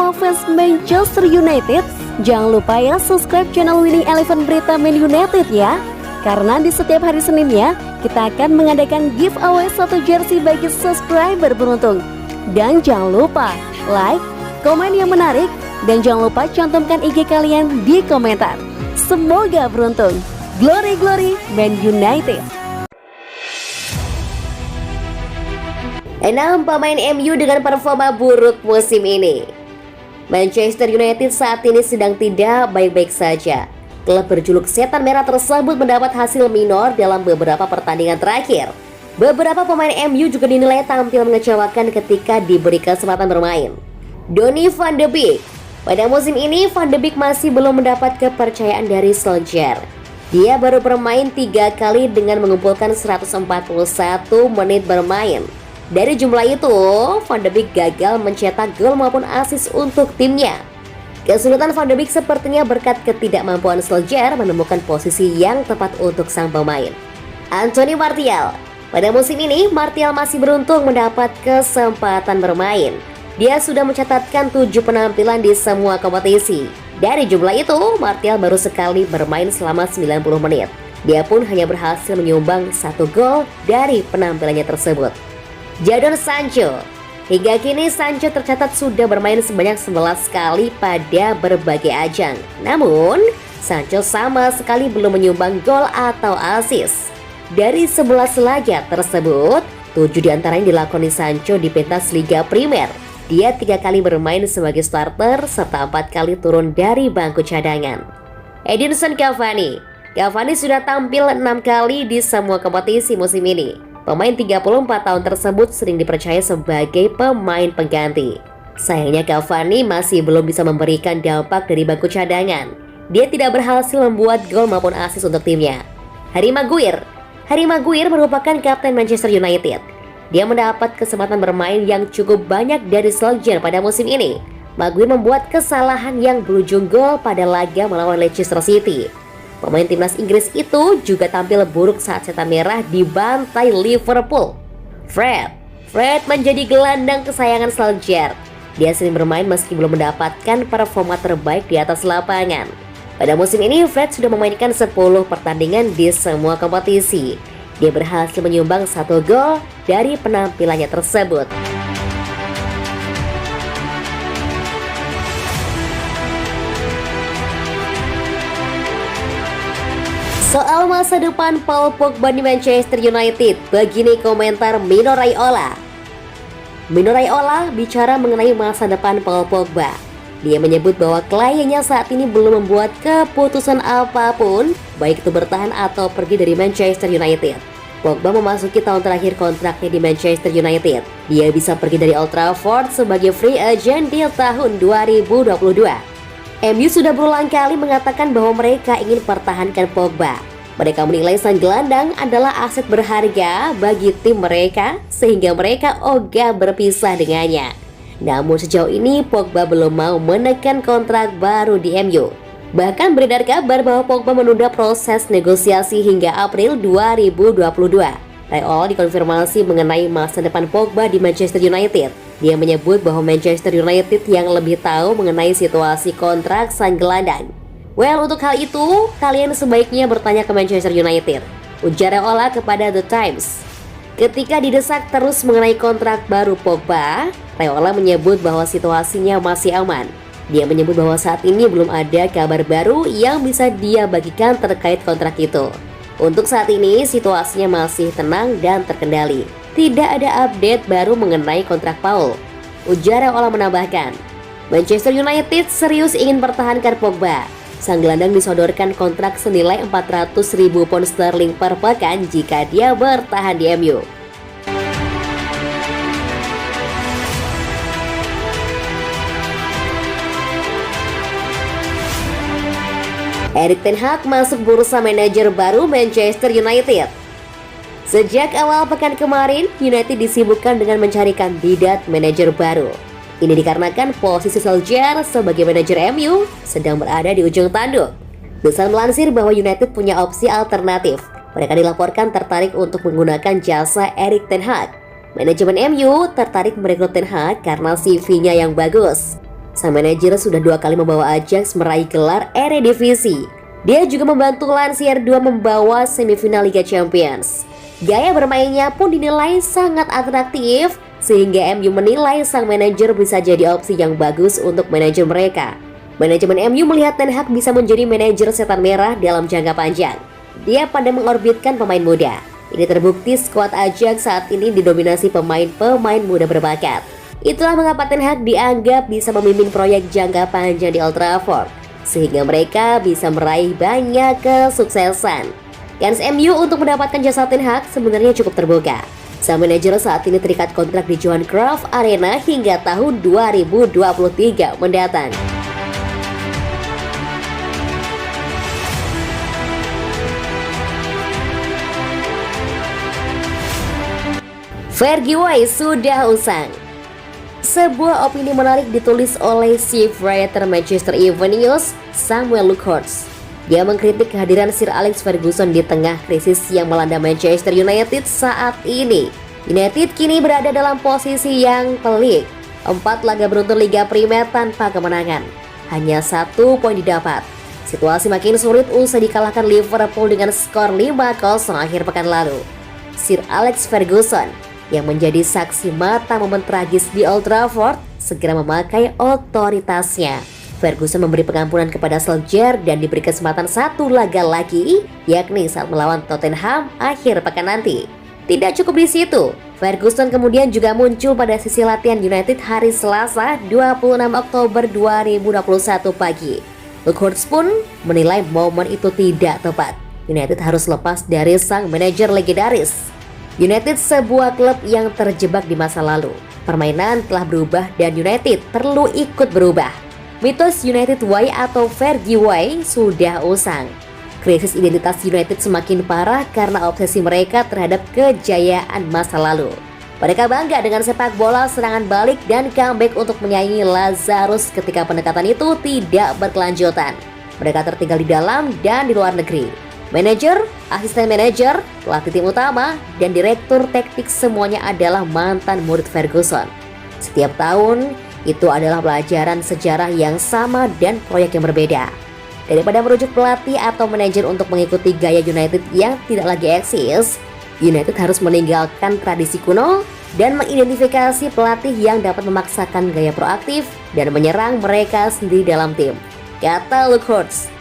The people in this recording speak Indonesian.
semua fans Manchester United, jangan lupa ya subscribe channel Winning Eleven Berita Man United ya. Karena di setiap hari Seninnya, kita akan mengadakan giveaway satu jersey bagi subscriber beruntung. Dan jangan lupa like, komen yang menarik, dan jangan lupa cantumkan IG kalian di komentar. Semoga beruntung. Glory Glory Man United. 6 pemain MU dengan performa buruk musim ini. Manchester United saat ini sedang tidak baik-baik saja. Klub berjuluk Setan Merah tersebut mendapat hasil minor dalam beberapa pertandingan terakhir. Beberapa pemain MU juga dinilai tampil mengecewakan ketika diberi kesempatan bermain. Donny van de Beek. Pada musim ini, Van de Beek masih belum mendapat kepercayaan dari Solskjaer. Dia baru bermain 3 kali dengan mengumpulkan 141 menit bermain. Dari jumlah itu, Van de Beek gagal mencetak gol maupun assist untuk timnya. Kesulitan Van de Beek sepertinya berkat ketidakmampuan Solskjaer menemukan posisi yang tepat untuk sang pemain. Anthony Martial. Pada musim ini, Martial masih beruntung mendapat kesempatan bermain. Dia sudah mencatatkan 7 penampilan di semua kompetisi. Dari jumlah itu, Martial baru sekali bermain selama 90 menit. Dia pun hanya berhasil menyumbang 1 gol dari penampilannya tersebut. Jadon Sancho. Hingga kini Sancho tercatat sudah bermain sebanyak 11 kali pada berbagai ajang. Namun, Sancho sama sekali belum menyumbang gol atau assist. Dari 11 laga tersebut, 7 diantaranya dilakoni Sancho di pentas Liga Primer. Dia 3 kali bermain sebagai starter serta 4 kali turun dari bangku cadangan. Edinson Cavani. Cavani sudah tampil 6 kali di semua kompetisi musim ini. Pemain 34 tahun tersebut sering dipercaya sebagai pemain pengganti. Sayangnya Cavani masih belum bisa memberikan dampak dari bangku cadangan. Dia tidak berhasil membuat gol maupun assist untuk timnya. Harry Maguire. Harry Maguire merupakan kapten Manchester United. Dia mendapat kesempatan bermain yang cukup banyak dari Solskjaer pada musim ini. Maguire membuat kesalahan yang berujung gol pada laga melawan Leicester City. Pemain timnas Inggris itu juga tampil buruk saat Setan Merah dibantai Liverpool. Fred menjadi gelandang kesayangan Solskjaer. Dia sering bermain meski belum mendapatkan performa terbaik di atas lapangan. Pada musim ini, Fred sudah memainkan 10 pertandingan di semua kompetisi. Dia berhasil menyumbang 1 gol dari penampilannya tersebut. Soal masa depan Paul Pogba di Manchester United, begini komentar Mino Raiola. Mino Raiola bicara mengenai masa depan Paul Pogba. Dia menyebut bahwa kliennya saat ini belum membuat keputusan apapun, baik itu bertahan atau pergi dari Manchester United. Pogba memasuki tahun terakhir kontraknya di Manchester United. Dia bisa pergi dari Old Trafford sebagai free agent di tahun 2022. MU sudah berulang kali mengatakan bahwa mereka ingin pertahankan Pogba. Mereka menilai sang gelandang adalah aset berharga bagi tim mereka sehingga mereka ogah berpisah dengannya. Namun sejauh ini Pogba belum mau menekan kontrak baru di MU. Bahkan beredar kabar bahwa Pogba menunda proses negosiasi hingga April 2022. Raiola dikonfirmasi mengenai masa depan Pogba di Manchester United. Dia menyebut bahwa Manchester United yang lebih tahu mengenai situasi kontrak sang gelandang. Well, untuk hal itu, kalian sebaiknya bertanya ke Manchester United, ujar Raiola kepada The Times. Ketika didesak terus mengenai kontrak baru Pogba, Raiola menyebut bahwa situasinya masih aman. Dia menyebut bahwa saat ini belum ada kabar baru yang bisa dia bagikan terkait kontrak itu. Untuk saat ini, situasinya masih tenang dan terkendali. Tidak ada update baru mengenai kontrak Paul. Ujar Raiola menambahkan, Manchester United serius ingin pertahankan Pogba. Sang gelandang disodorkan kontrak senilai 400.000 pound sterling per pekan jika dia bertahan di MU. Erik ten Hag masuk bursa manajer baru Manchester United. Sejak awal pekan kemarin, United disibukkan dengan mencari kandidat manajer baru. Ini dikarenakan posisi Solskjaer sebagai manajer MU sedang berada di ujung tanduk. The Sun melansir bahwa United punya opsi alternatif. Mereka dilaporkan tertarik untuk menggunakan jasa Erik ten Hag. Manajemen MU tertarik merekrut ten Hag karena CV-nya yang bagus. Sang manajer sudah 2 kali membawa Ajax meraih gelar Eredivisie. Dia juga membantu Lancier 2 membawa semifinal Liga Champions. Gaya bermainnya pun dinilai sangat atraktif, sehingga MU menilai sang manajer bisa jadi opsi yang bagus untuk manajer mereka. Manajemen MU melihat Ten Hag bisa menjadi manajer setan merah dalam jangka panjang. Dia pandai mengorbitkan pemain muda. Ini terbukti skuad Ajax saat ini didominasi pemain-pemain muda berbakat. Itulah mengapa Ten Hag dianggap bisa memimpin proyek jangka panjang di Old Trafford, sehingga mereka bisa meraih banyak kesuksesan. Kans MU untuk mendapatkan jasa Ten Hag sebenarnya cukup terbuka. Sang manajer saat ini terikat kontrak di Johan Cruyff Arena hingga tahun 2023 mendatang. Fergie Way sudah usang. Sebuah opini menarik ditulis oleh chief writer Manchester Evening News, Samuel Luckhurst. Dia mengkritik kehadiran Sir Alex Ferguson di tengah krisis yang melanda Manchester United saat ini. United kini berada dalam posisi yang pelik. 4 laga beruntun Liga Primer tanpa kemenangan. Hanya 1 poin didapat. Situasi makin sulit usai dikalahkan Liverpool dengan skor 5-0 akhir pekan lalu. Sir Alex Ferguson yang menjadi saksi mata momen tragis di Old Trafford segera memakai otoritasnya. Ferguson memberi pengampunan kepada Solskjaer dan diberi kesempatan 1 laga lagi, yakni saat melawan Tottenham akhir pekan nanti. Tidak cukup di situ, Ferguson kemudian juga muncul pada sesi latihan United hari Selasa 26 Oktober 2021 pagi. Luckhurst pun menilai momen itu tidak tepat. United harus lepas dari sang manajer legendaris. United sebuah klub yang terjebak di masa lalu. Permainan telah berubah dan United perlu ikut berubah. Mitos United Way atau Fergie Way sudah usang. Krisis identitas United semakin parah karena obsesi mereka terhadap kejayaan masa lalu. Mereka bangga dengan sepak bola serangan balik dan comeback untuk menyaingi Lazarus ketika pendekatan itu tidak berkelanjutan. Mereka tertinggal di dalam dan di luar negeri. Manajer, asisten manajer, pelatih tim utama, dan direktur teknik semuanya adalah mantan murid Ferguson. Setiap tahun, itu adalah pelajaran sejarah yang sama dan proyek yang berbeda. Daripada merujuk pelatih atau manajer untuk mengikuti gaya United yang tidak lagi eksis, United harus meninggalkan tradisi kuno dan mengidentifikasi pelatih yang dapat memaksakan gaya proaktif dan menyerang mereka sendiri dalam tim, kata Luckhurst.